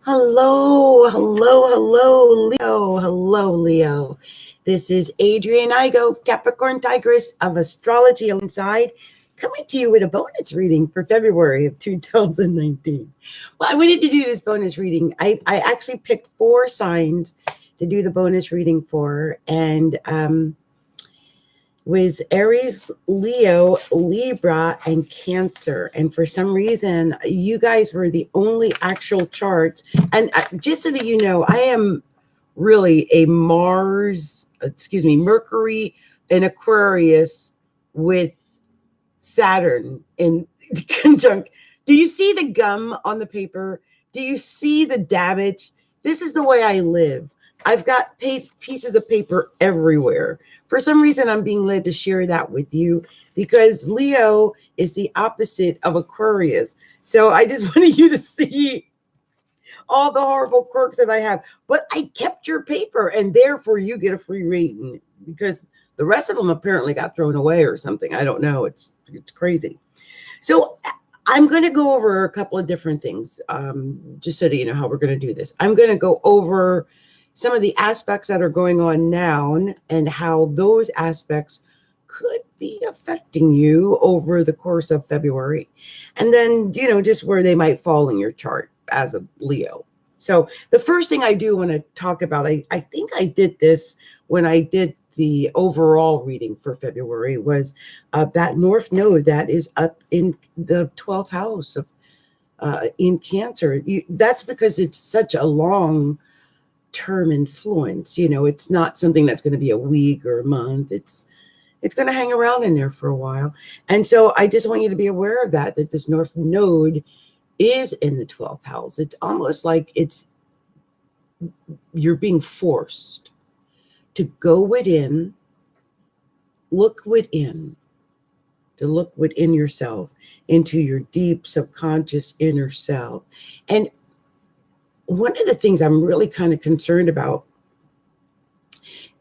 Hello, Leo. Hello, Leo. This is Adrian Igo, Capricorntigress of Astrology inside, coming to you with a bonus reading for February of 2019. Well, I wanted to do this bonus reading. I actually picked 4 signs to do the bonus reading for, and was Aries, Leo, Libra, and Cancer. And for some reason, you guys were the only actual charts. And just so that you know, I am really a Mercury in Aquarius with Saturn in conjunct. Do you see the gum on the paper? Do you see the damage? This is the way I live. I've got pieces of paper everywhere. For some reason, I'm being led to share that with you because Leo is the opposite of Aquarius. So I just wanted you to see all the horrible quirks that I have. But I kept your paper, and therefore you get a free rating because the rest of them apparently got thrown away or something. I don't know. It's crazy. So I'm going to go over a couple of different things, just so that you know how we're going to do this. I'm going to go over some of the aspects that are going on now and how those aspects could be affecting you over the course of February. And then, just where they might fall in your chart as a Leo. So the first thing I do want to talk about, I think I did this when I did the overall reading for February, was that North Node that is up in the 12th house of in Cancer. That's because it's such a long term influence. It's not something that's going to be a week or a month. It's going to hang around in there for a while. And so I just want you to be aware of that this North Node is in the 12th house. It's almost like you're being forced to go within, look within, to look within yourself, into your deep subconscious inner self. And one of the things I'm really kind of concerned about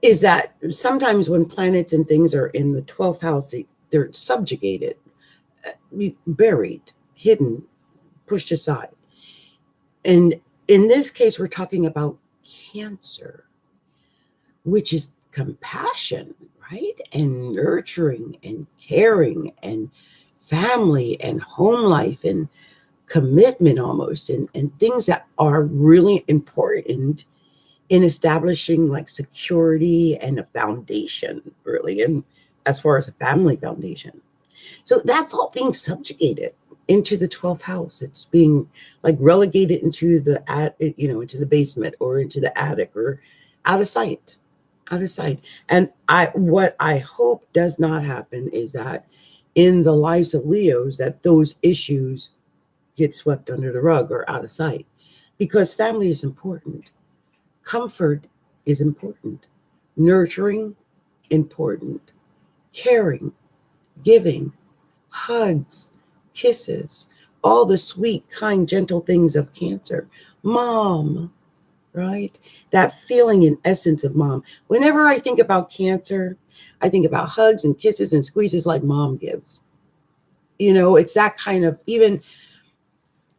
is that sometimes when planets and things are in the 12th house, they're subjugated, buried, hidden, pushed aside. And in this case, we're talking about Cancer, which is compassion, right? And nurturing and caring and family and home life and commitment almost, and things that are really important in establishing like security and a foundation, really, and as far as a family foundation. So that's all being subjugated into the 12th house. It's being like relegated into into the basement or into the attic or out of sight. And what I hope does not happen is that in the lives of Leos, that those issues get swept under the rug or out of sight, because family is important. Comfort is important. Nurturing, important. Caring, giving, hugs, kisses, all the sweet, kind, gentle things of Cancer. Mom, right? That feeling in essence of mom. Whenever I think about Cancer, I think about hugs and kisses and squeezes like mom gives. It's that kind of, even,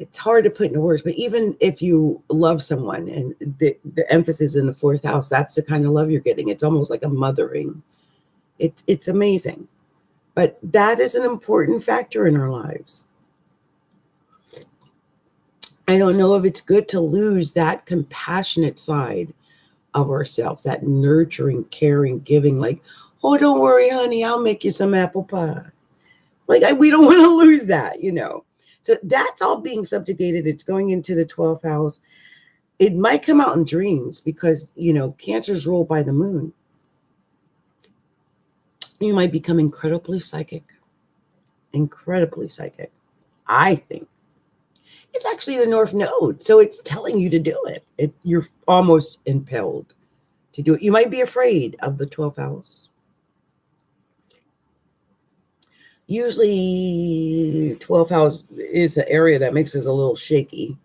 it's hard to put into words, but even if you love someone and the emphasis in the 4th house, that's the kind of love you're getting. It's almost like a mothering. It's amazing. But that is an important factor in our lives. I don't know if it's good to lose that compassionate side of ourselves, that nurturing, caring, giving, like, oh, don't worry, honey, I'll make you some apple pie. Like, we don't want to lose that, So that's all being subjugated. It's going into the 12th house. It might come out in dreams because, Cancer is ruled by the moon. You might become incredibly psychic. I think. It's actually the North Node. So it's telling you to do it. You're almost impelled to do it. You might be afraid of the 12th house. Usually 12th house is an area that makes us a little shaky.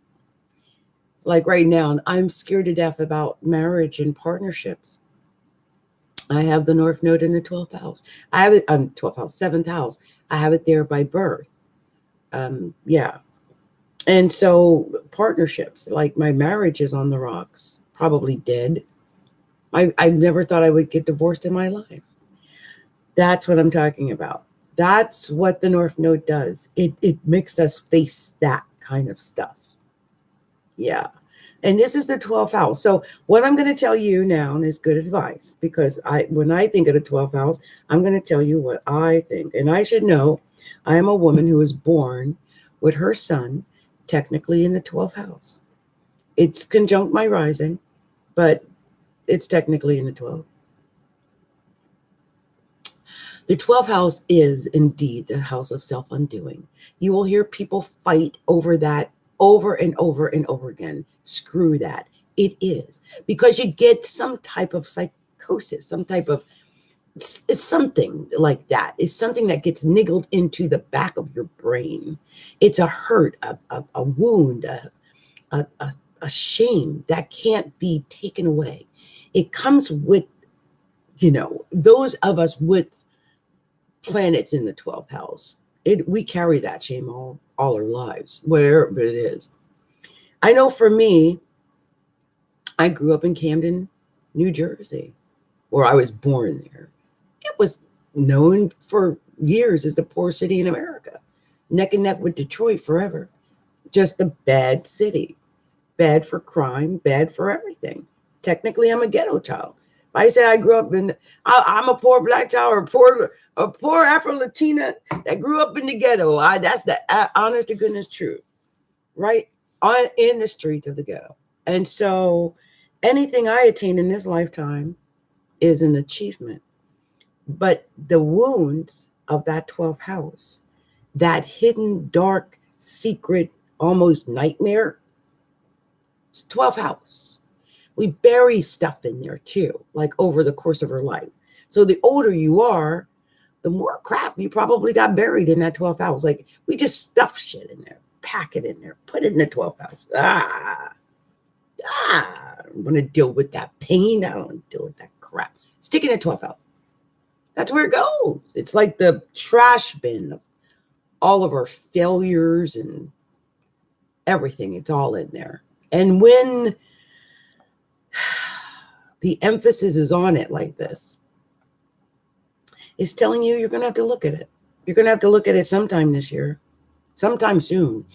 Like right now, I'm scared to death about marriage and partnerships. I have the North Node in the 12th house. I have it on 12th house, 7th house. I have it there by birth. Yeah. And so partnerships. Like my marriage is on the rocks, probably dead. I never thought I would get divorced in my life. That's what I'm talking about. That's what the North Node does. It makes us face that kind of stuff. Yeah. And this is the 12th house. So what I'm going to tell you now is good advice, because when I think of the 12th house, I'm going to tell you what I think. And I should know I am a woman who was born with her sun technically in the 12th house. It's conjunct my rising, but it's technically in the 12th. The 12th house is indeed the house of self-undoing. You will hear people fight over that over and over and over again. Screw that. It is. Because you get some type of psychosis, some type of something like that. It's something that gets niggled into the back of your brain. It's a hurt, a wound, a shame that can't be taken away. It comes with, those of us with planets in the 12th house. We carry that shame all our lives, wherever it is. I know for me, I grew up in Camden, New Jersey, where I was born there. It was known for years as the poorest city in America, neck and neck with Detroit forever. Just a bad city, bad for crime, bad for everything. Technically, I'm a ghetto child. I say I grew up I'm a poor black child, or a poor Afro-Latina that grew up in the ghetto. That's the honest to goodness truth, right? In the streets of the ghetto. And so anything I attain in this lifetime is an achievement. But the wounds of that 12th house, that hidden, dark, secret, almost nightmare, it's 12th house. We bury stuff in there too, like over the course of our life. So the older you are, the more crap you probably got buried in that 12th house. Like we just stuff shit in there, pack it in there, put it in the 12th house. I want to deal with that pain. I don't want to deal with that crap. Stick it in the 12th house. That's where it goes. It's like the trash bin of all of our failures and everything. It's all in there. And when the emphasis is on it like this, it's telling you you're going to have to look at it. You're going to have to look at it sometime this year, sometime soon,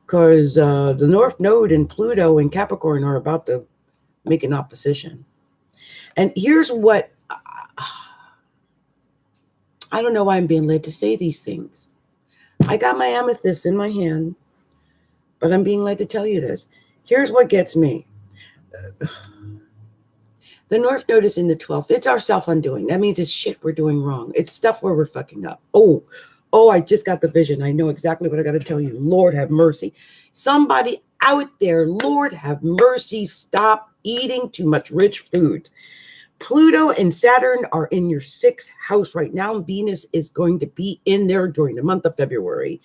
because the North Node and Pluto and Capricorn are about to make an opposition. And here's what, I don't know why I'm being led to say these things. I got my amethyst in my hand, but I'm being led to tell you this. Here's what gets me. The North Node is in the 12th. It's our self-undoing. That means it's shit we're doing wrong. It's stuff where we're fucking up. Oh, I just got the vision. I know exactly what I got to tell you. Lord have mercy. Somebody out there, Lord have mercy, stop eating too much rich food. Pluto and Saturn are in your 6th house right now. Venus is going to be in there during the month of February.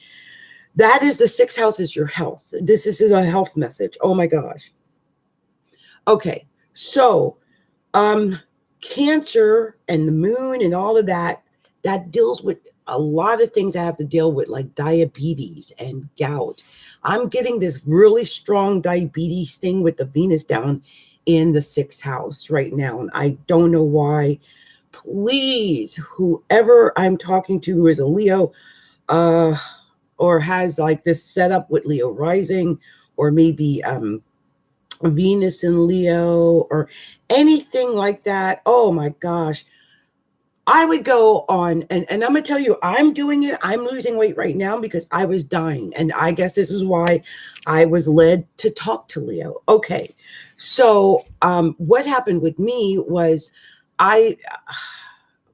That is the 6th house is your health. This is a health message. Oh my gosh. Okay, so Cancer and the moon and all of that deals with a lot of things I have to deal with, like diabetes and gout. I'm getting this really strong diabetes thing with the Venus down in the 6th house right now. And I don't know why. Please, whoever I'm talking to who is a Leo, or has like this setup with Leo rising, or maybe Venus in Leo or anything like that. Oh my gosh. I would go on, and I'm going to tell you, I'm doing it. I'm losing weight right now because I was dying. And I guess this is why I was led to talk to Leo. Okay. So what happened with me was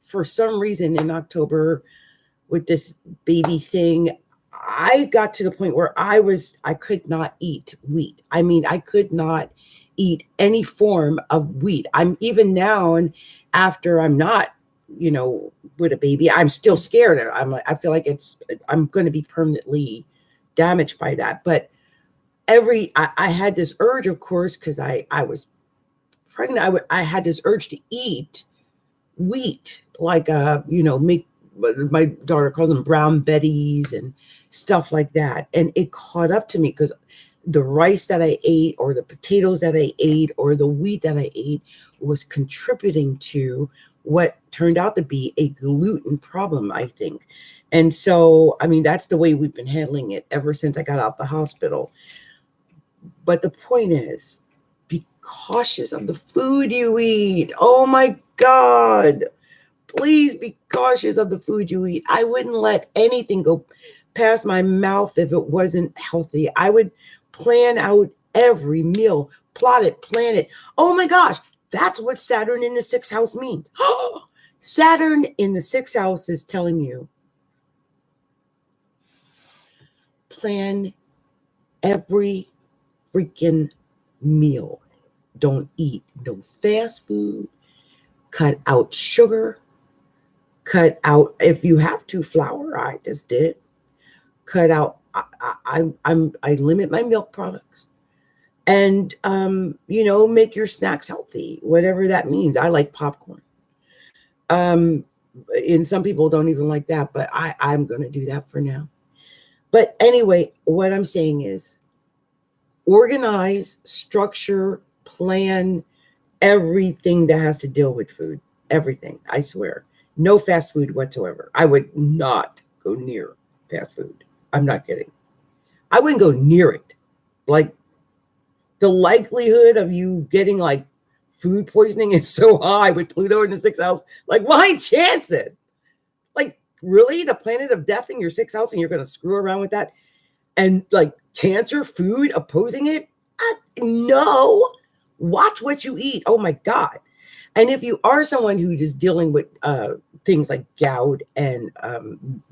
for some reason in October with this baby thing, I got to the point where I could not eat wheat. I mean, I could not eat any form of wheat. I'm even now, and after I'm not, with a baby, I'm still scared. I feel like I'm going to be permanently damaged by that. But I had this urge, of course, because I was pregnant. I had this urge to eat wheat, like, make, my daughter calls them brown betties and stuff like that. And it caught up to me because the rice that I ate or the potatoes that I ate or the wheat that I ate was contributing to what turned out to be a gluten problem, I think. And so, I mean, that's the way we've been handling it ever since I got out the hospital. But the point is, be cautious of the food you eat. Oh my God. Please be cautious of the food you eat. I wouldn't let anything go past my mouth if it wasn't healthy. I would plan out every meal, plot it, plan it. Oh my gosh, that's what Saturn in the sixth house means. Saturn in the sixth house is telling you, plan every freaking meal. Don't eat no fast food. Cut out sugar. Cut out, if you have to, flour. I just did. Cut out. I limit my milk products, and make your snacks healthy, whatever that means. I like popcorn. And some people don't even like that, but I'm going to do that for now. But anyway, what I'm saying is, organize, structure, plan everything that has to deal with food. Everything, I swear. No fast food whatsoever. I would not go near fast food. I'm not kidding. I wouldn't go near it. Like, the likelihood of you getting like food poisoning is so high with Pluto in the sixth house. Like, why chance it? Like, really? The planet of death in your sixth house, and you're going to screw around with that? And like cancer food opposing it? No. Watch what you eat. Oh my God. And if you are someone who is dealing with things like gout and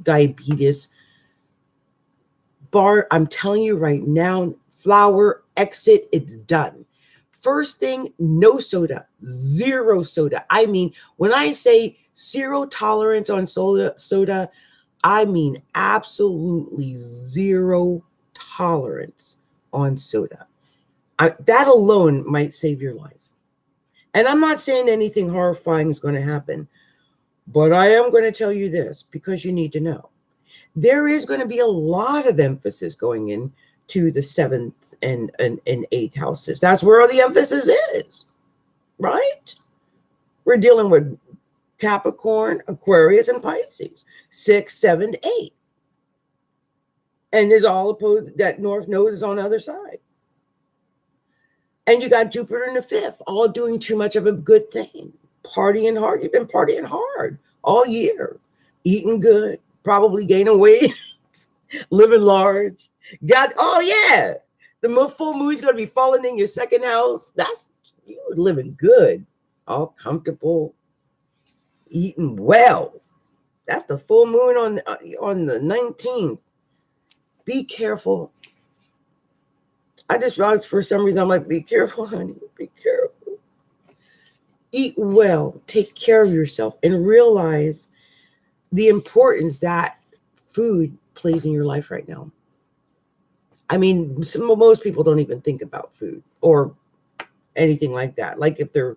diabetes, I'm telling you right now, flour, exit, it's done. First thing, no soda, zero soda. I mean, when I say zero tolerance on soda, I mean absolutely zero tolerance on soda. That alone might save your life. And I'm not saying anything horrifying is going to happen, but I am going to tell you this because you need to know. There is going to be a lot of emphasis going into the seventh and eighth houses. That's where the emphasis is, right? We're dealing with Capricorn, Aquarius, and Pisces, 6, 7, 8. And there's all opposed, that North Node is on the other side. And you got Jupiter in the fifth, all doing too much of a good thing. Partying hard. You've been partying hard all year. Eating good, probably gaining weight, living large. Oh yeah. The full moon is going to be falling in your second house. That's you living good, all comfortable, eating well. That's the full moon on the 19th. Be careful. For some reason, I'm like, be careful, honey. Be careful. Eat well. Take care of yourself and realize the importance that food plays in your life right now. I mean, most people don't even think about food or anything like that. Like if they're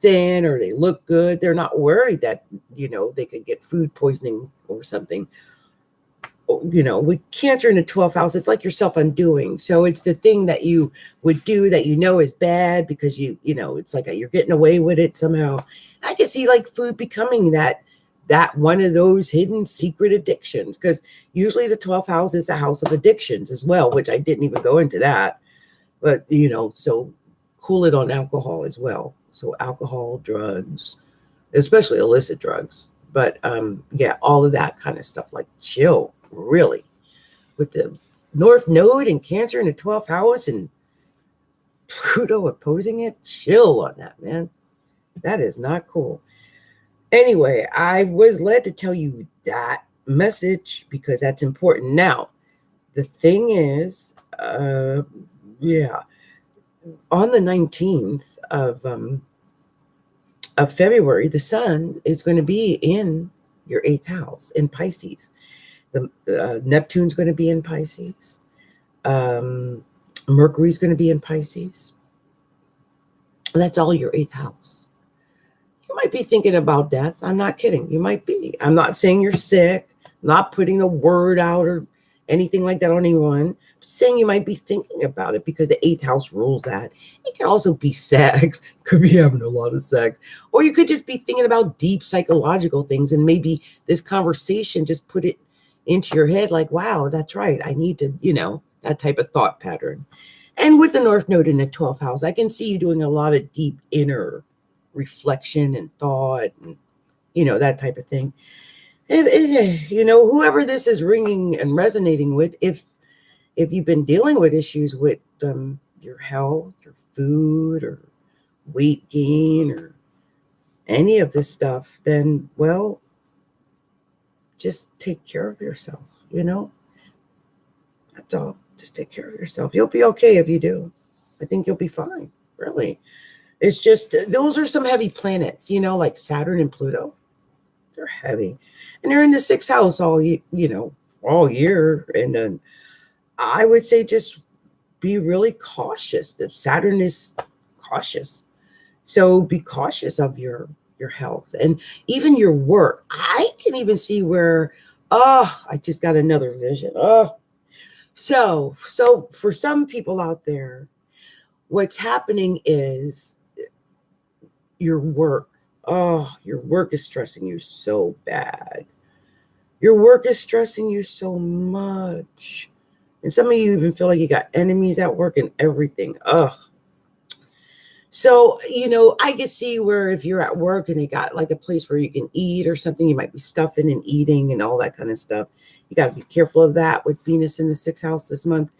thin or they look good, they're not worried that, they could get food poisoning or something. With Cancer in the 12th house, it's like you're self-undoing. So it's the thing that you would do that is bad because it's like you're getting away with it somehow. I can see like food becoming that one of those hidden secret addictions, because usually the 12th house is the house of addictions as well, which I didn't even go into that. But, so cool it on alcohol as well. So alcohol, drugs, especially illicit drugs. But yeah, all of that kind of stuff, like chill. Really, with the North Node and Cancer in the 12th house and Pluto opposing it, chill on that, man. That is not cool. Anyway, I was led to tell you that message because that's important. Now, the thing is, on the 19th of February, the sun is going to be in your 8th house in Pisces. The Neptune's going to be in Pisces. Mercury's going to be in Pisces. That's all your 8th house. You might be thinking about death. I'm not kidding. You might be. I'm not saying you're sick. I'm not putting a word out or anything like that on anyone. Just saying you might be thinking about it because the 8th house rules that. It could also be sex. Could be having a lot of sex. Or you could just be thinking about deep psychological things, and maybe this conversation just put it into your head like, wow, that's right. I need to, that type of thought pattern. And with the North Node in the 12th house, I can see you doing a lot of deep inner reflection and thought and, that type of thing. Whoever this is ringing and resonating with, if you've been dealing with issues with your health or food or weight gain or any of this stuff, then, well, just take care of yourself, That's all. Just take care of yourself. You'll be okay if you do. I think you'll be fine, really. It's just, those are some heavy planets, like Saturn and Pluto. They're heavy. And they're in the 6th house all year. And then I would say just be really cautious. The Saturn is cautious. So be cautious of your health and even your work. I can even see where, I just got another vision. So for some people out there, what's happening is your work is stressing you so bad. Your work is stressing you so much. And some of you even feel like you got enemies at work and everything. So, I can see where if you're at work and you got like a place where you can eat or something, you might be stuffing and eating and all that kind of stuff. You got to be careful of that with Venus in the 6th house this month.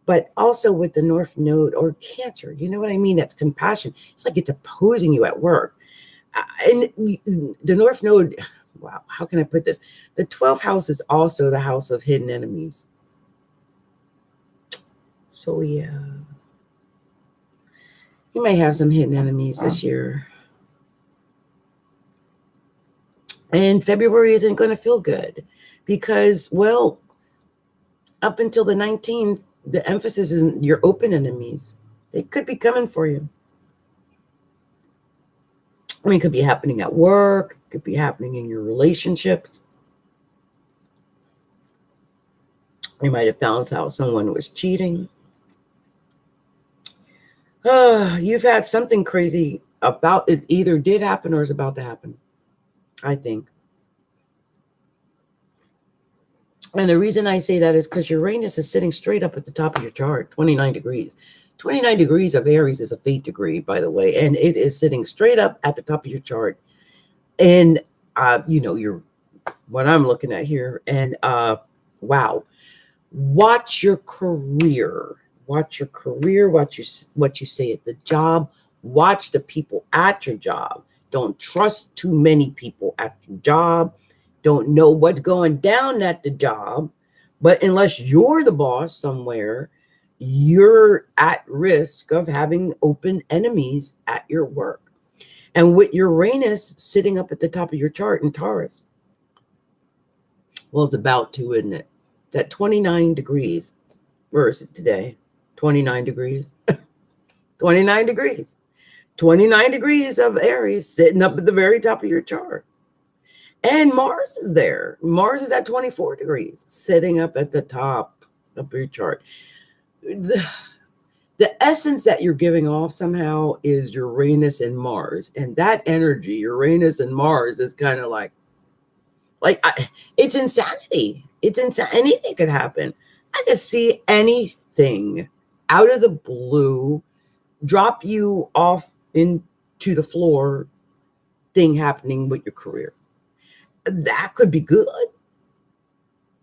But also with the North Node or Cancer, you know what I mean? That's compassion. It's like it's opposing you at work. And the North Node, wow, how can I put this? The 12th house is also the house of hidden enemies. So, yeah. You may have some hidden enemies this year. And February isn't going to feel good because, well, up until the 19th, the emphasis is your open enemies. They could be coming for you. I mean, it could be happening at work. It could be happening in your relationships. You might have found out someone was cheating. You've had something crazy about it, either did happen or is about to happen, I think. And the reason I say that is because Uranus is sitting straight up at the top of your chart, 29 degrees. 29 degrees of Aries is a fate degree, by the way, and it is sitting straight up at the top of your chart. And, you're what I'm looking at here. And, wow, watch your career. Watch your career. Watch what you say at the job. Watch the people at your job. Don't trust too many people at your job. Don't know what's going down at the job. But unless you're the boss somewhere, you're at risk of having open enemies at your work. And with Uranus sitting up at the top of your chart in Taurus, well, it's about to, isn't it? It's at 29 degrees. Where is it today? 29 degrees. 29 degrees. 29 degrees of Aries sitting up at the very top of your chart. And Mars is there. Mars is at 24 degrees, sitting up at the top of your chart. The essence that you're giving off somehow is Uranus and Mars. And that energy, Uranus and Mars, is kind of like it's insanity. It's insane. Anything could happen. I could see anything out of the blue drop you off into the floor thing happening with your career. That could be good,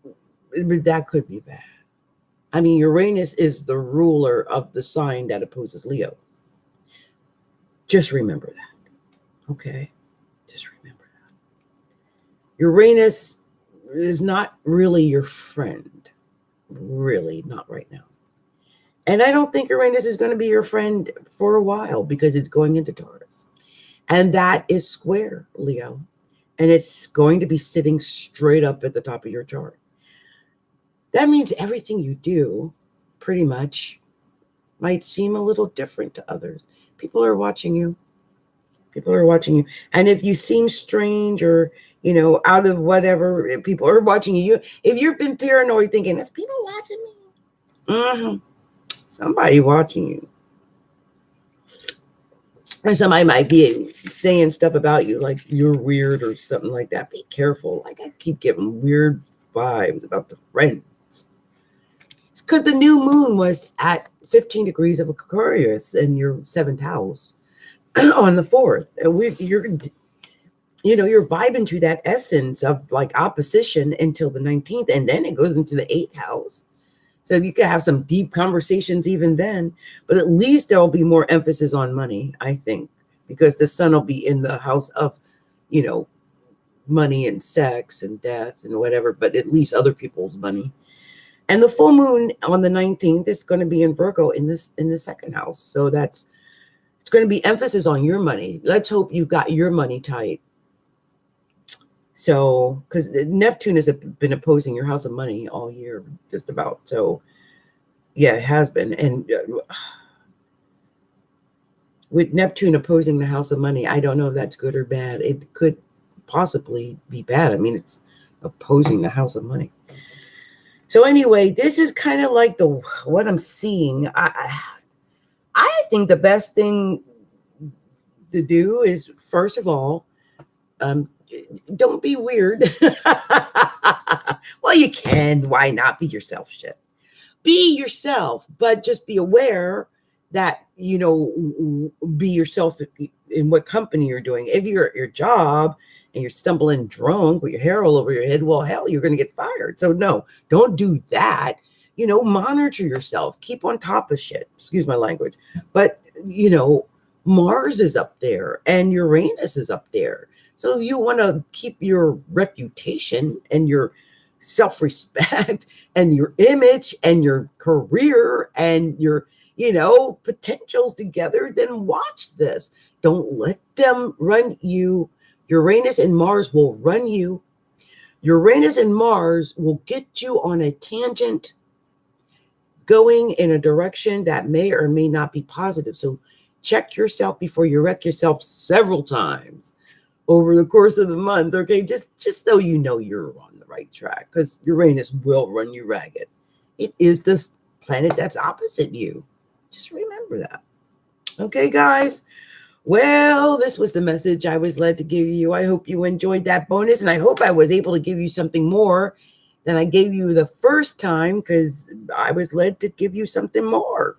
but that could be bad. I mean, Uranus is the ruler of the sign that opposes Leo. Just remember that. Okay? Just remember that. Uranus is not really your friend. Really, not right now. And I don't think Uranus is going to be your friend for a while because it's going into Taurus. And that is square, Leo. And it's going to be sitting straight up at the top of your chart. That means everything you do pretty much might seem a little different to others. People are watching you. People are watching you. And if you seem strange or, out of whatever, people are watching you. If you've been paranoid thinking, there's people watching me, Somebody watching you. And somebody might be saying stuff about you, like you're weird or something like that. Be careful. Like I keep getting weird vibes about the friends. It's because the new moon was at 15 degrees of Aquarius in your 7th house on the 4th. And you're vibing to that essence of like opposition until the 19th. And then it goes into the 8th house. So you could have some deep conversations even then, but at least there will be more emphasis on money, I think, because the sun will be in the house of, money and sex and death and whatever, but at least other people's money. And the full moon on the 19th is going to be in Virgo in the 2nd house. So it's going to be emphasis on your money. Let's hope you got your money tight. So, because Neptune has been opposing your house of money all year, just about. So, yeah, it has been. And with Neptune opposing the house of money, I don't know if that's good or bad. It could possibly be bad. I mean, it's opposing the house of money. So anyway, this is kind of like what I'm seeing. I think the best thing to do is, first of all, don't be weird. Well, you can. Why not? Be yourself, shit. Be yourself, but just be aware that, be yourself in what company you're doing. If you're at your job and you're stumbling drunk with your hair all over your head, well, hell, you're going to get fired. So no, don't do that. Monitor yourself. Keep on top of shit. Excuse my language. But, Mars is up there and Uranus is up there. So you want to keep your reputation and your self-respect and your image and your career and your, potentials together, then watch this. Don't let them run you. Uranus and Mars will run you. Uranus and Mars will get you on a tangent going in a direction that may or may not be positive. So check yourself before you wreck yourself several times over the course of the month, okay? Just so you know you're on the right track, because Uranus will run you ragged. It is this planet that's opposite you. Just remember that. Okay, guys? Well, this was the message I was led to give you. I hope you enjoyed that bonus, and I hope I was able to give you something more than I gave you the first time, because I was led to give you something more.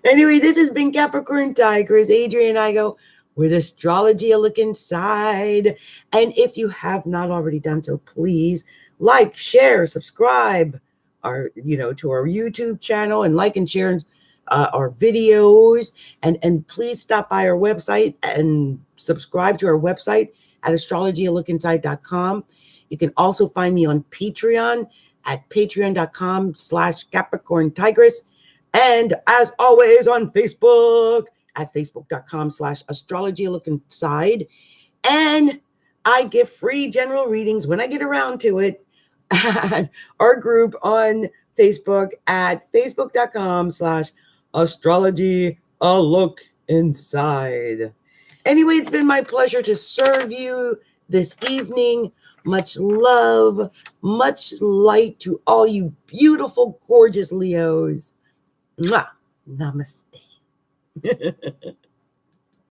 Anyway, this has been Capricorntigress, Adrian Igo, with Astrology a Look Inside. And if you have not already done so, please like, share, subscribe to our YouTube channel, and like and share our videos. And please stop by our website and subscribe to our website at astrologyalookinside.com. You can also find me on Patreon at patreon.com/Capricorntigress. And as always on Facebook at facebook.com/astrologyalookinside. And I give free general readings when I get around to it at our group on Facebook at facebook.com/astrology-a-look-inside. Anyway, it's been my pleasure to serve you this evening. Much love, much light to all you beautiful, gorgeous Leos. Mwah. Namaste.